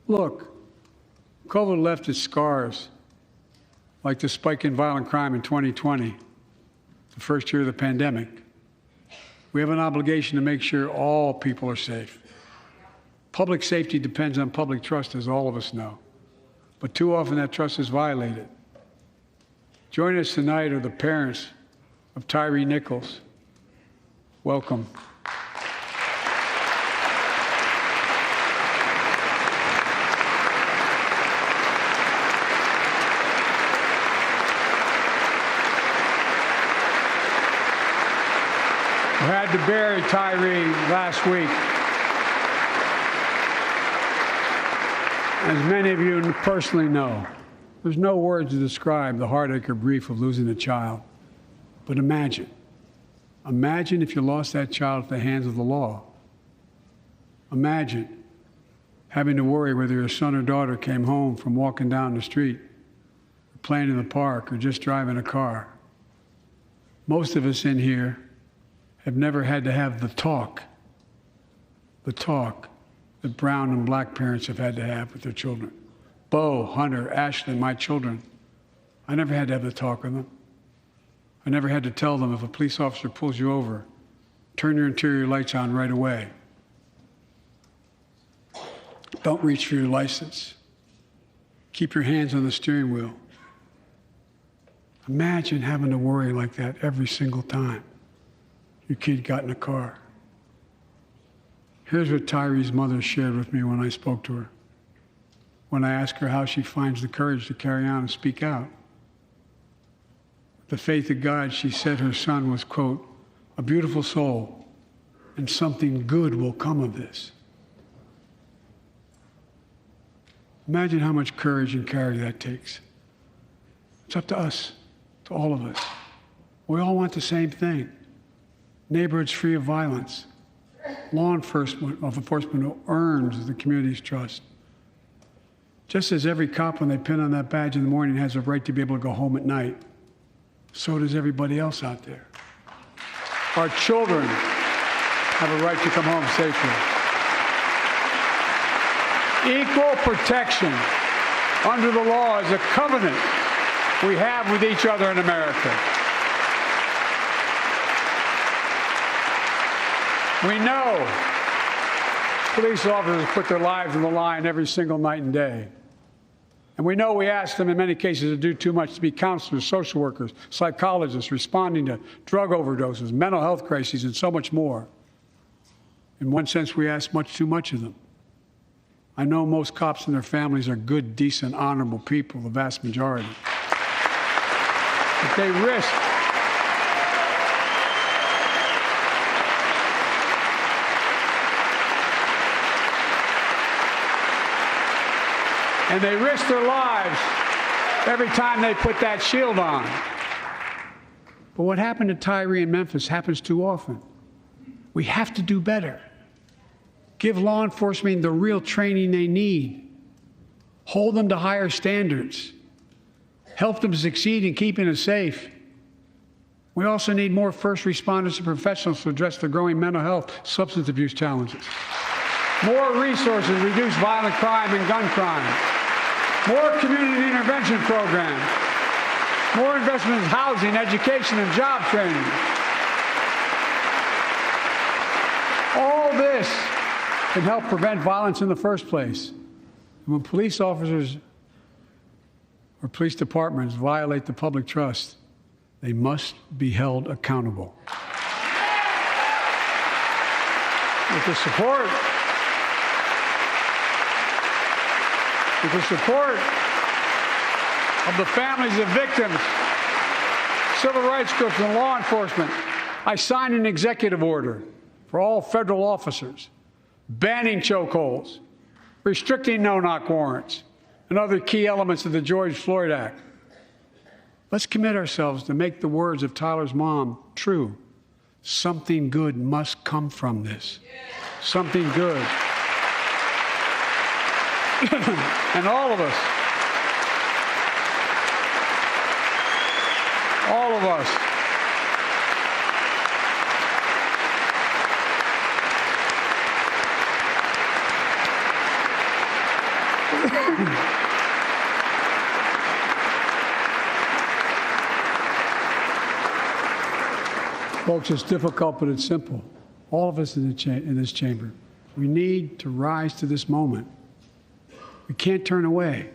Look, COVID left its scars, like the spike in violent crime in 2020, the first year of the pandemic. We have an obligation to make sure all people are safe. Public safety depends on public trust, as all of us know. But too often that trust is violated. Joining us tonight are the parents of Tyre Nichols. Welcome. We had to bury Tyree last week. As many of you personally know, there's no words to describe the heartache or grief of losing a child. But imagine if you lost that child at the hands of the law. Imagine having to worry whether your son or daughter came home from walking down the street, or playing in the park, or just driving a car. Most of us in here have never had to have the talk that brown and black parents have had to have with their children. Bo, Hunter, Ashley, my children. I never had to have the talk with them. I never had to tell them, if a police officer pulls you over, turn your interior lights on right away. Don't reach for your license. Keep your hands on the steering wheel. Imagine having to worry like that every single time your kid got in a car. Here's what Tyree's mother shared with me when I spoke to her. When I asked her how she finds the courage to carry on and speak out. With the faith of God, she said her son was, quote, a beautiful soul, and something good will come of this. Imagine how much courage and character that takes. It's up to us, to all of us. We all want the same thing. Neighborhoods free of violence. Law enforcement who earns the community's trust. Just as every cop, when they pin on that badge in the morning, has a right to be able to go home at night, so does everybody else out there. Our children have a right to come home safely. Equal protection under the law is a covenant we have with each other in America. We know police officers put their lives on the line every single night and day. And we know we ask them in many cases to do too much, to be counselors, social workers, psychologists, responding to drug overdoses, mental health crises, and so much more. In one sense, we ask much too much of them. I know most cops and their families are good, decent, honorable people, the vast majority. But they risk and they risk their lives every time they put that shield on. But what happened to Tyree in Memphis happens too often. We have to do better. Give law enforcement the real training they need. Hold them to higher standards. Help them succeed in keeping us safe. We also need more first responders and professionals to address the growing mental health, substance abuse challenges. More resources to reduce violent crime and gun crime. More community intervention programs. More investment in housing, education, and job training. All this can help prevent violence in the first place. And when police officers or police departments violate the public trust, they must be held accountable. With the support of the families of victims, civil rights groups, and law enforcement, I signed an executive order for all federal officers, banning chokeholds, restricting no-knock warrants, and other key elements of the George Floyd Act. Let's commit ourselves to make the words of Tyler's mom true. Something good must come from this. Something good. And all of us, Folks, it's difficult, but it's simple. All of us in this chamber, we need to rise to this moment. We can't turn away.